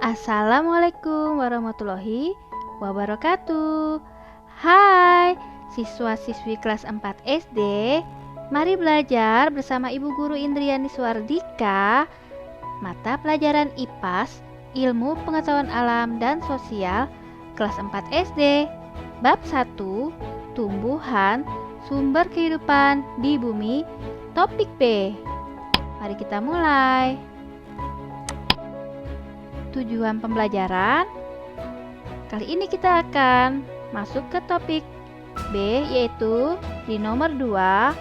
Assalamualaikum warahmatullahi wabarakatuh. Hai, siswa-siswi kelas 4 SD. Mari belajar bersama Ibu Guru Indriani Suardika mata pelajaran IPAS, Ilmu Pengetahuan Alam dan Sosial, kelas 4 SD. Bab 1, Tumbuhan, Sumber Kehidupan di Bumi, topik B. Mari kita mulai. Tujuan pembelajaran. Kali ini kita akan masuk ke topik B, yaitu di nomor 2,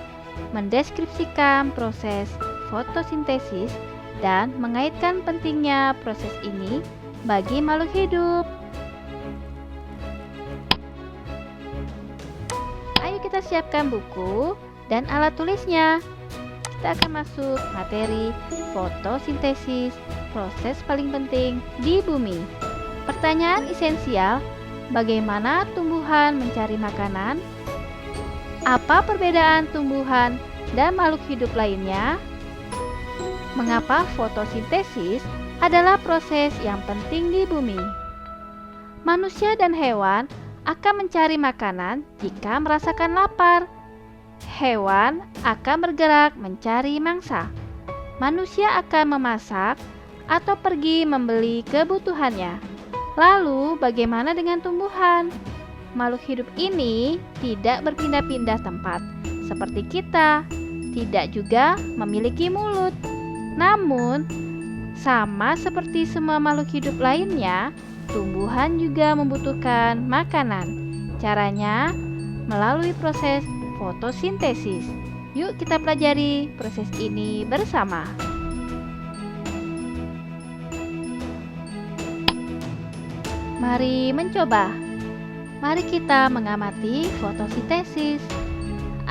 mendeskripsikan proses fotosintesis dan mengaitkan pentingnya proses ini bagi makhluk hidup. Ayo kita siapkan buku dan alat tulisnya. Kita akan masuk materi fotosintesis, proses paling penting di bumi. Pertanyaan esensial, bagaimana tumbuhan mencari makanan? Apa perbedaan tumbuhan dan makhluk hidup lainnya? Mengapa fotosintesis adalah proses yang penting di bumi? Manusia dan hewan akan mencari makanan jika merasakan lapar. Hewan akan bergerak mencari mangsa. Manusia akan memasak atau pergi membeli kebutuhannya. Lalu, bagaimana dengan tumbuhan? Makhluk hidup ini tidak berpindah-pindah tempat seperti kita, tidak juga memiliki mulut. Namun, sama seperti semua makhluk hidup lainnya, tumbuhan juga membutuhkan makanan. Caranya melalui proses fotosintesis. Yuk kita pelajari proses ini bersama. Mari mencoba. Mari kita mengamati fotosintesis.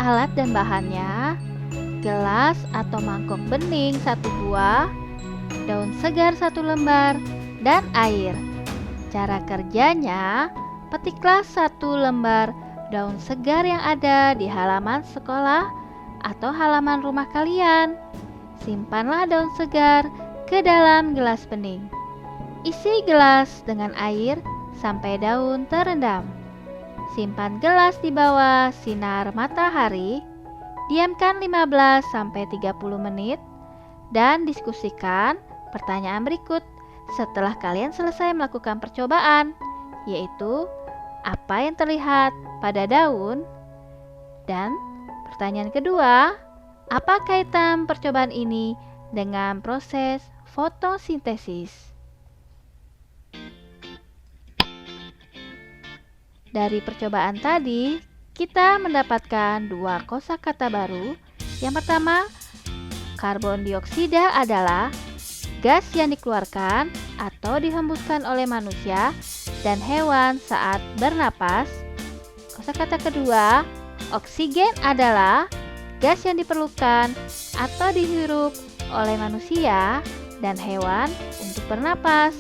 Alat dan bahannya: gelas atau mangkok bening 1 buah, daun segar 1 lembar, dan air. Cara kerjanya: petiklah 1 lembar daun segar yang ada di halaman sekolah atau halaman rumah kalian. Simpanlah daun segar ke dalam gelas bening. Isi gelas dengan air sampai daun terendam. Simpan gelas di bawah sinar matahari. Diamkan 15-30 menit dan diskusikan pertanyaan berikut setelah kalian selesai melakukan percobaan, yaitu apa yang terlihat pada daun? Dan pertanyaan kedua, apa kaitan percobaan ini dengan proses fotosintesis? Dari percobaan tadi, kita mendapatkan 2 kosakata baru. Yang pertama, karbon dioksida adalah gas yang dikeluarkan atau dihembuskan oleh manusia dan hewan saat bernapas. Kosakata kedua, oksigen adalah gas yang diperlukan atau dihirup oleh manusia dan hewan untuk bernapas.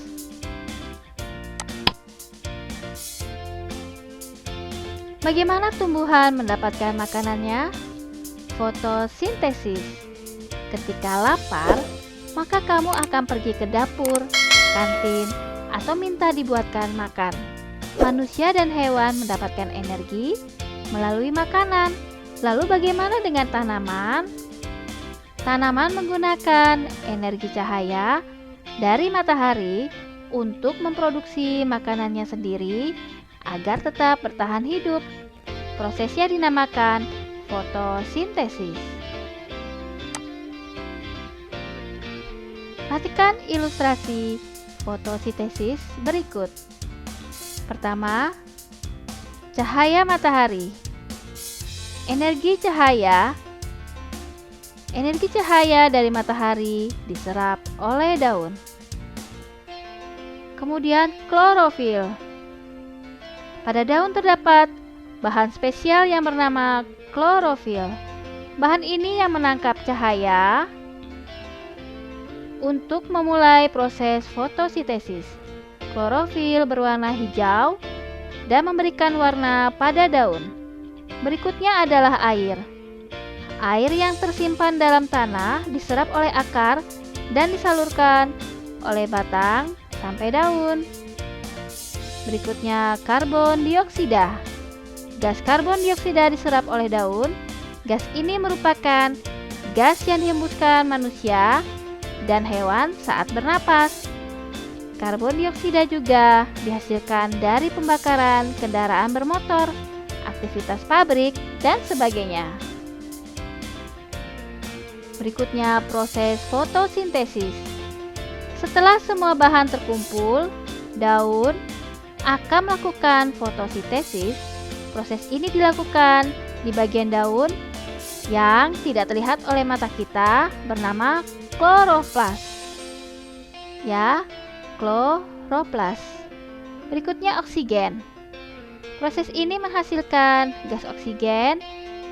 Bagaimana tumbuhan mendapatkan makanannya? Fotosintesis. Ketika lapar, maka kamu akan pergi ke dapur, kantin, atau minta dibuatkan makan. Manusia dan hewan mendapatkan energi melalui makanan. Lalu bagaimana dengan tanaman? Tanaman menggunakan energi cahaya dari matahari untuk memproduksi makanannya sendiri agar tetap bertahan hidup. Prosesnya dinamakan fotosintesis. Perhatikan ilustrasi fotosintesis berikut. Pertama, cahaya matahari. Energi cahaya dari matahari diserap oleh daun. Kemudian klorofil. Pada daun terdapat bahan spesial yang bernama klorofil. Bahan ini yang menangkap cahaya untuk memulai proses fotosintesis. Klorofil berwarna hijau dan memberikan warna pada daun. Berikutnya adalah air. Air yang tersimpan dalam tanah diserap oleh akar dan disalurkan oleh batang sampai daun. Berikutnya karbon dioksida. Gas karbon dioksida diserap oleh daun. Gas ini merupakan gas yang dihembuskan manusia dan hewan saat bernapas. Karbon dioksida juga dihasilkan dari pembakaran kendaraan bermotor, aktivitas pabrik, dan sebagainya. Berikutnya proses fotosintesis. Setelah semua bahan terkumpul, daun akan melakukan fotosintesis. Proses ini dilakukan di bagian daun yang tidak terlihat oleh mata kita bernama kloroplas. Ya, kloroplas. Berikutnya oksigen. Proses ini menghasilkan gas oksigen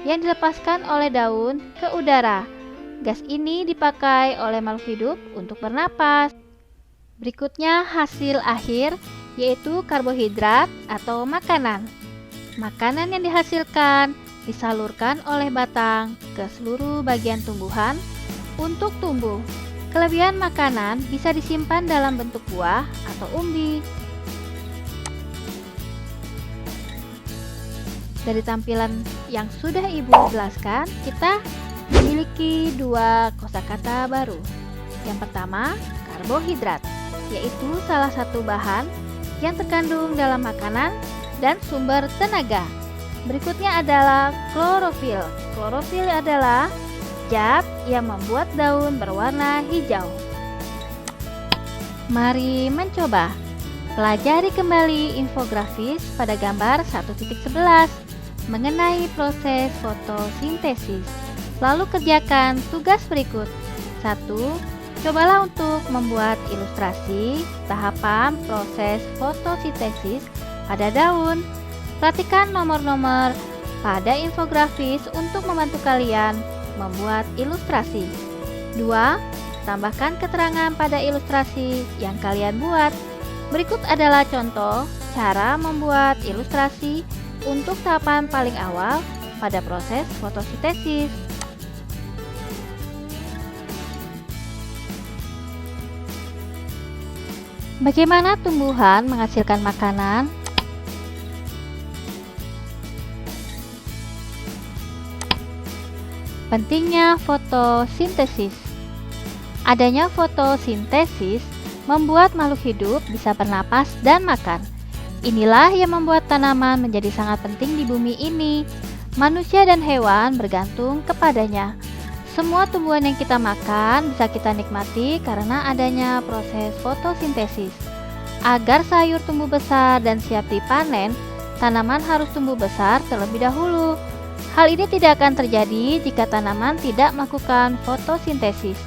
yang dilepaskan oleh daun ke udara. Gas ini dipakai oleh makhluk hidup untuk bernapas. Berikutnya hasil akhir yaitu karbohidrat atau makanan. Makanan yang dihasilkan disalurkan oleh batang ke seluruh bagian tumbuhan untuk tumbuh. Kelebihan makanan bisa disimpan dalam bentuk buah atau umbi. Dari tampilan yang sudah Ibu jelaskan, kita memiliki dua kosakata baru. Yang pertama, karbohidrat, yaitu salah satu bahan yang terkandung dalam makanan dan sumber tenaga. Berikutnya adalah klorofil. Klorofil adalah zat yang membuat daun berwarna hijau. Mari mencoba. Pelajari kembali infografis pada gambar 1.11 mengenai proses fotosintesis. Lalu kerjakan tugas berikut. 1. Cobalah untuk membuat ilustrasi tahapan proses fotosintesis pada daun. Perhatikan nomor-nomor pada infografis untuk membantu kalian membuat ilustrasi. 2. Tambahkan keterangan pada ilustrasi yang kalian buat. Berikut adalah contoh cara membuat ilustrasi untuk tahapan paling awal pada proses fotosintesis. Bagaimana tumbuhan menghasilkan makanan? Pentingnya fotosintesis. Adanya fotosintesis membuat makhluk hidup bisa bernapas dan makan. Inilah yang membuat tanaman menjadi sangat penting di bumi ini. Manusia dan hewan bergantung kepadanya. Semua tumbuhan yang kita makan bisa kita nikmati karena adanya proses fotosintesis. Agar sayur tumbuh besar dan siap dipanen, tanaman harus tumbuh besar terlebih dahulu. Hal ini tidak akan terjadi jika tanaman tidak melakukan fotosintesis.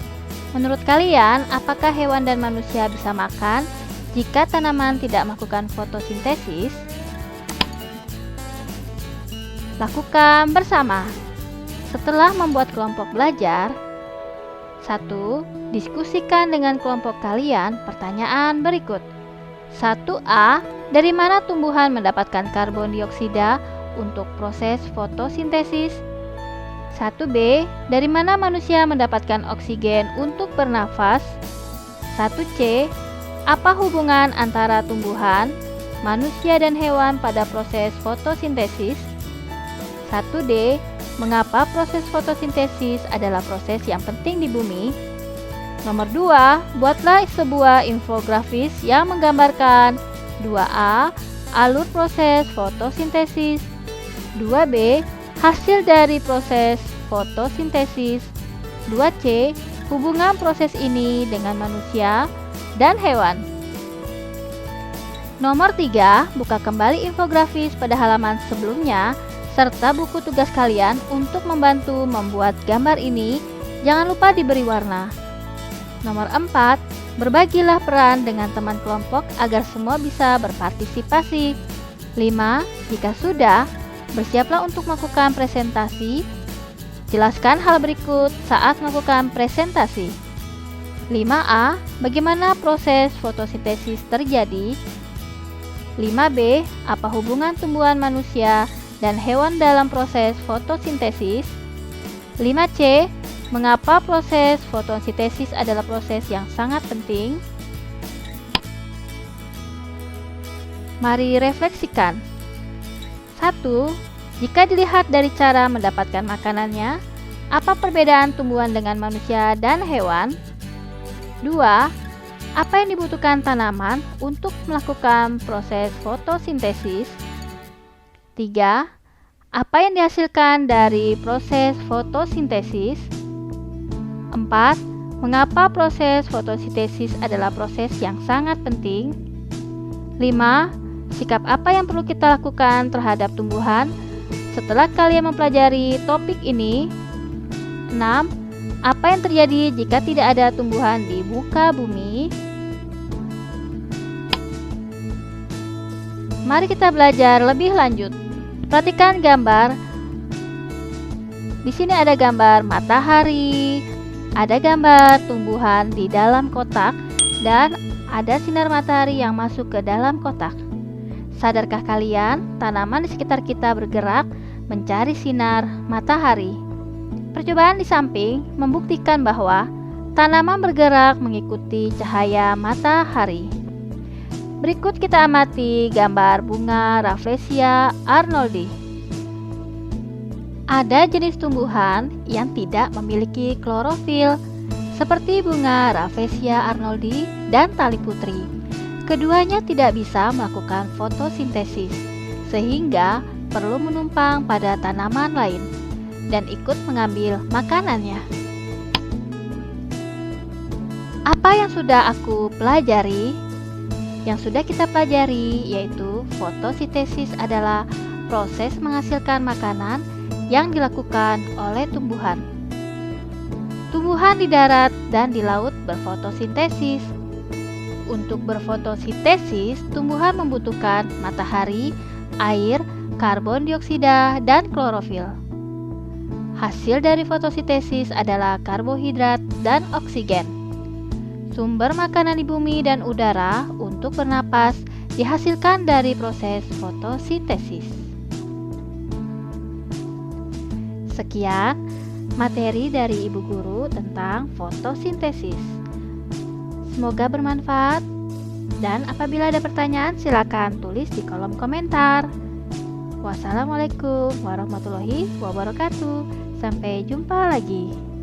Menurut kalian, apakah hewan dan manusia bisa makan jika tanaman tidak melakukan fotosintesis? Lakukan bersama. Setelah membuat kelompok belajar, 1. Diskusikan dengan kelompok kalian pertanyaan berikut. 1A. Dari mana tumbuhan mendapatkan karbon dioksida untuk proses fotosintesis? 1B. Dari mana manusia mendapatkan oksigen untuk bernafas? 1C. Apa hubungan antara tumbuhan, manusia dan hewan pada proses fotosintesis? 1D. Mengapa proses fotosintesis adalah proses yang penting di bumi? Nomor 2, buatlah sebuah infografis yang menggambarkan 2A. Alur proses fotosintesis, 2B. Hasil dari proses fotosintesis, 2C. Hubungan proses ini dengan manusia dan hewan. Nomor 3, buka kembali infografis pada halaman sebelumnya serta buku tugas kalian untuk membantu membuat gambar ini. Jangan lupa diberi warna. Nomor 4, berbagilah peran dengan teman kelompok agar semua bisa berpartisipasi. 5. Jika sudah, bersiaplah untuk melakukan presentasi. Jelaskan hal berikut saat melakukan presentasi. 5A. Bagaimana proses fotosintesis terjadi? 5B. Apa hubungan tumbuhan manusia dan hewan dalam proses fotosintesis? 5C. Mengapa proses fotosintesis adalah proses yang sangat penting? Mari refleksikan. 1. Jika dilihat dari cara mendapatkan makanannya, apa perbedaan tumbuhan dengan manusia dan hewan? 2. Apa yang dibutuhkan tanaman untuk melakukan proses fotosintesis? 3. Apa yang dihasilkan dari proses fotosintesis? 4. Mengapa proses fotosintesis adalah proses yang sangat penting? 5. Sikap apa yang perlu kita lakukan terhadap tumbuhan setelah kalian mempelajari topik ini? 6. Apa yang terjadi jika tidak ada tumbuhan di muka bumi? Mari kita belajar lebih lanjut. Perhatikan gambar. Di sini ada gambar matahari, ada gambar tumbuhan di dalam kotak, dan ada sinar matahari yang masuk ke dalam kotak. Sadarkah kalian, tanaman di sekitar kita bergerak mencari sinar matahari? Percobaan di samping membuktikan bahwa tanaman bergerak mengikuti cahaya matahari. Berikut kita amati gambar bunga Rafflesia arnoldi. Ada jenis tumbuhan yang tidak memiliki klorofil, seperti bunga Rafflesia arnoldi dan tali putri. Keduanya tidak bisa melakukan fotosintesis, sehingga perlu menumpang pada tanaman lain dan ikut mengambil makanannya. Apa yang sudah aku pelajari? Yang sudah kita pelajari yaitu fotosintesis adalah proses menghasilkan makanan yang dilakukan oleh tumbuhan. Tumbuhan di darat dan di laut berfotosintesis. Untuk berfotosintesis, tumbuhan membutuhkan matahari, air, karbon dioksida, dan klorofil. Hasil dari fotosintesis adalah karbohidrat dan oksigen. Sumber makanan di bumi dan udara untuk bernapas dihasilkan dari proses fotosintesis. Sekian materi dari Ibu Guru tentang fotosintesis. Semoga bermanfaat, dan apabila ada pertanyaan silakan tulis di kolom komentar. Wassalamualaikum warahmatullahi wabarakatuh. Sampai jumpa lagi.